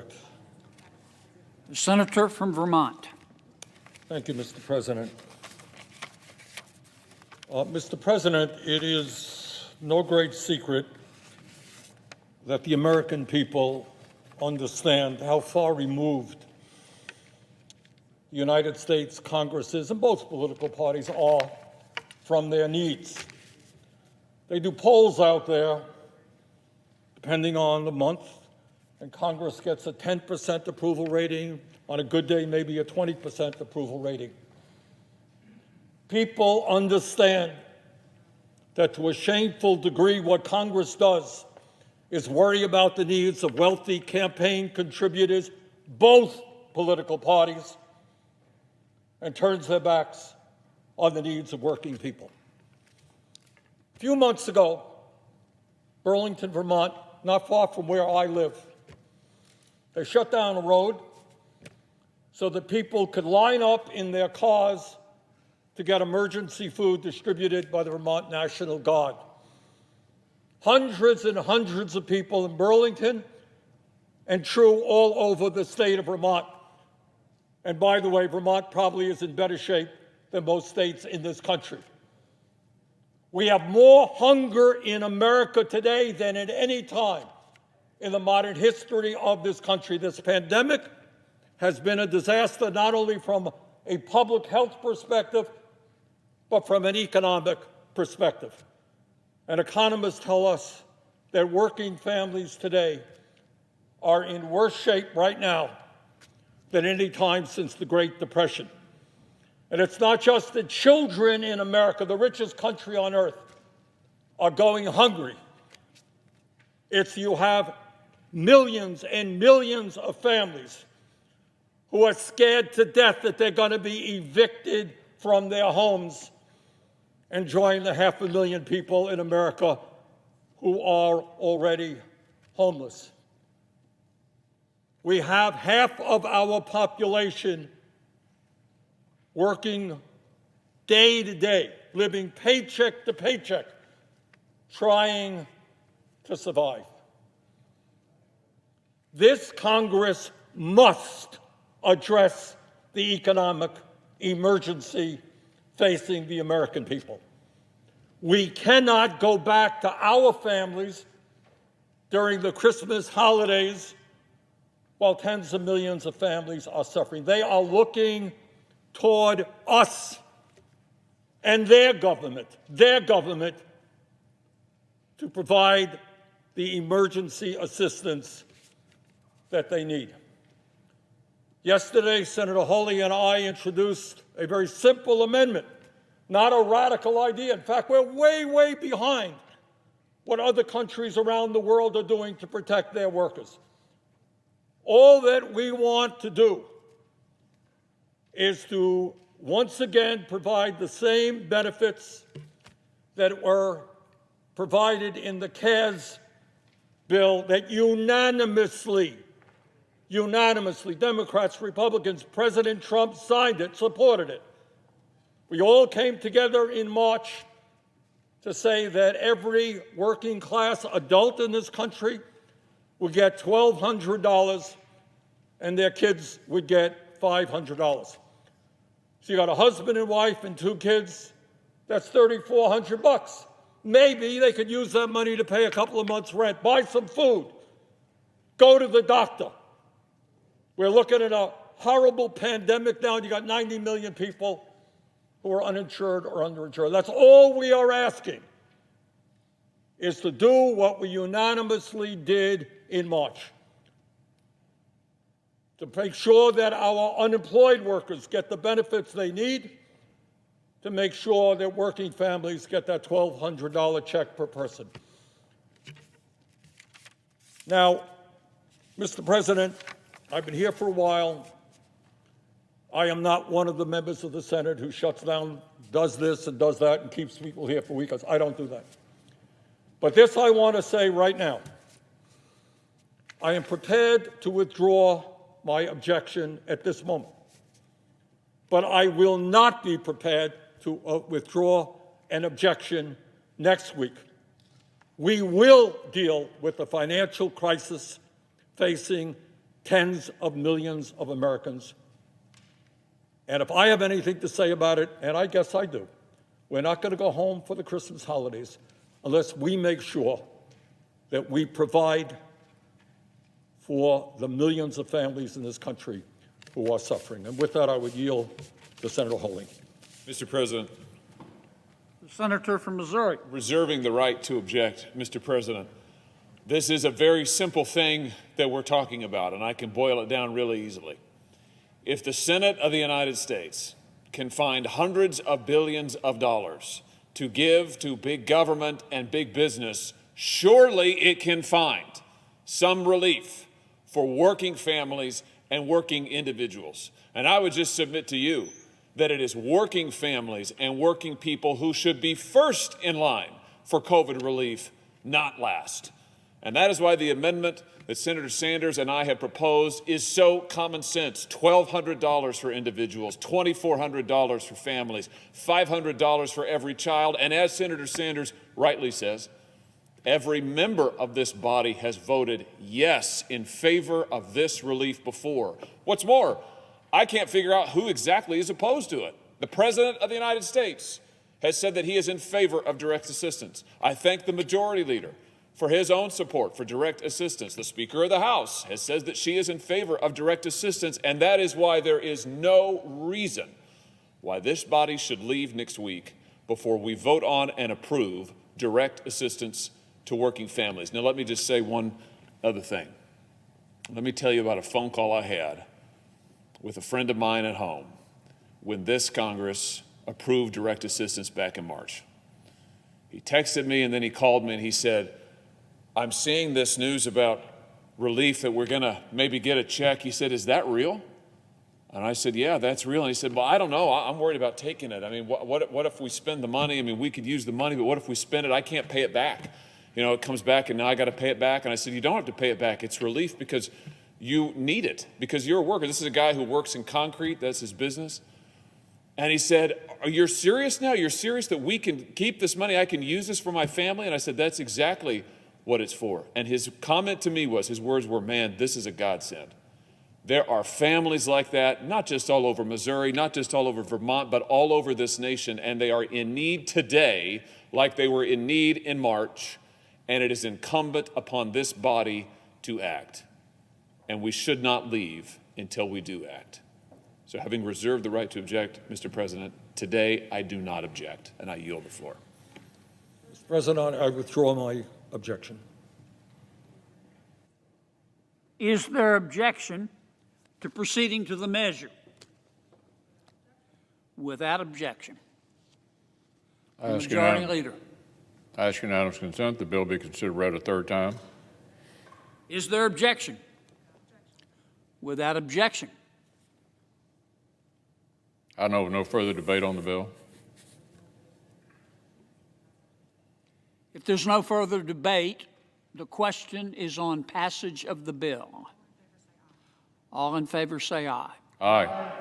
The senator from Vermont. Thank you, Mr. President. Mr. President, it is no great secret that the American people understand how far removed the United States Congress is, and both political parties are, from their needs. They do polls out there, depending on the month, and Congress gets a 10% approval rating. On a good day, maybe a 20% approval rating. People understand that to a shameful degree, what Congress does is worry about the needs of wealthy campaign contributors, both political parties, and turns their backs on the needs of working people. A few months ago, Burlington, Vermont, not far from where I live, they shut down a road so that people could line up in their cars to get emergency food distributed by the Vermont National Guard. Hundreds and hundreds of people in Burlington, and true all over the state of Vermont. And by the way, Vermont probably is in better shape than most states in this country. We have more hunger in America today than at any time in the modern history of this country. This pandemic has been a disaster, not only from a public health perspective, but from an economic perspective. And economists tell us that working families today are in worse shape right now than any time since the Great Depression. And it's not just the children in America, the richest country on earth, are going hungry. It's you have millions and millions of families who are scared to death that they're going to be evicted from their homes, and join the 500,000 people in America who are already homeless. We have half of our population working day to day, living paycheck to paycheck, trying to survive. This Congress must address the economic emergency facing the American people. We cannot go back to our families during the Christmas holidays while tens of millions of families are suffering. They are looking toward us and their government to provide the emergency assistance that they need. Yesterday, Senator Hawley and I introduced a very simple amendment, not a radical idea. In fact, we're way, way behind what other countries around the world are doing to protect their workers. All that we want to do is to once again provide the same benefits that were provided in the CARES bill that unanimously, Democrats, Republicans, President Trump signed it, supported it. We all came together in March to say that every working class adult in this country would get $1,200 and their kids would get $500. So you got a husband and wife and 2 kids, that's $3,400. Maybe they could use that money to pay a couple of months' rent, buy some food, go to the doctor. We're looking at a horrible pandemic now, and you got 90 million people who are uninsured or underinsured. That's all we are asking, is to do what we unanimously did in March, to make sure that our unemployed workers get the benefits they need, to make sure that working families get that $1,200 check per person. Now, Mr. President, I've been here for a while. I am not one of the members of the Senate who shuts down, does this and does that, and keeps people here for weeks. I don't do that. But this I want to say right now. I am prepared to withdraw my objection at this moment. But I will not be prepared to withdraw an objection next week. We will deal with the financial crisis facing tens of millions of Americans. And if I have anything to say about it, and I guess I do, we're not going to go home for the Christmas holidays unless we make sure that we provide for the millions of families in this country who are suffering. And with that, I would yield to Senator Hawley. Mr. President. The senator from Missouri. Reserving the right to object, Mr. President. This is a very simple thing that we're talking about, and I can boil it down really easily. If the Senate of the United States can find hundreds of billions of dollars to give to big government and big business, surely it can find some relief for working families and working individuals. And I would just submit to you that it is working families and working people who should be first in line for COVID relief, not last. And that is why the amendment that Senator Sanders and I have proposed is so common sense. $1,200 for individuals, $2,400 for families, $500 for every child. And as Senator Sanders rightly says, every member of this body has voted yes in favor of this relief before. What's more, I can't figure out who exactly is opposed to it. The President of the United States has said that he is in favor of direct assistance. I thank the Majority Leader for his own support for direct assistance. The Speaker of the House has said that she is in favor of direct assistance, and that is why there is no reason why this body should leave next week before we vote on and approve direct assistance to working families. Now, let me just say one other thing. Let me tell you about a phone call I had with a friend of mine at home when this Congress approved direct assistance back in March. He texted me and then he called me and he said, I'm seeing this news about relief that we're going to maybe get a check. He said, is that real? And I said, yeah, that's real. And he said, well, I don't know. I'm worried about taking it. I mean, what if we spend the money? I mean, we could use the money, but what if we spend it? I can't pay it back. You know, it comes back and now I got to pay it back. And I said, you don't have to pay it back. It's relief because you need it, because you're a worker. This is a guy who works in concrete. That's his business. And he said, are you serious now? You're serious that we can keep this money? I can use this for my family? And I said, that's exactly what it's for. And his comment to me was, his words were, man, this is a godsend. There are families like that, not just all over Missouri, not just all over Vermont, but all over this nation, and they are in need today like they were in need in March, and it is incumbent upon this body to act. And we should not leave until we do act. So having reserved the right to object, Mr. President, today I do not object, and I yield the floor. Mr. President, I withdraw my objection. Is there objection to proceeding to the measure? Without objection. Majority Leader. I ask unanimous consent the bill be considered read a third time. Is there objection? Without objection. I know of no further debate on the bill. If there's no further debate, the question is on passage of the bill. All in favor say aye. Aye.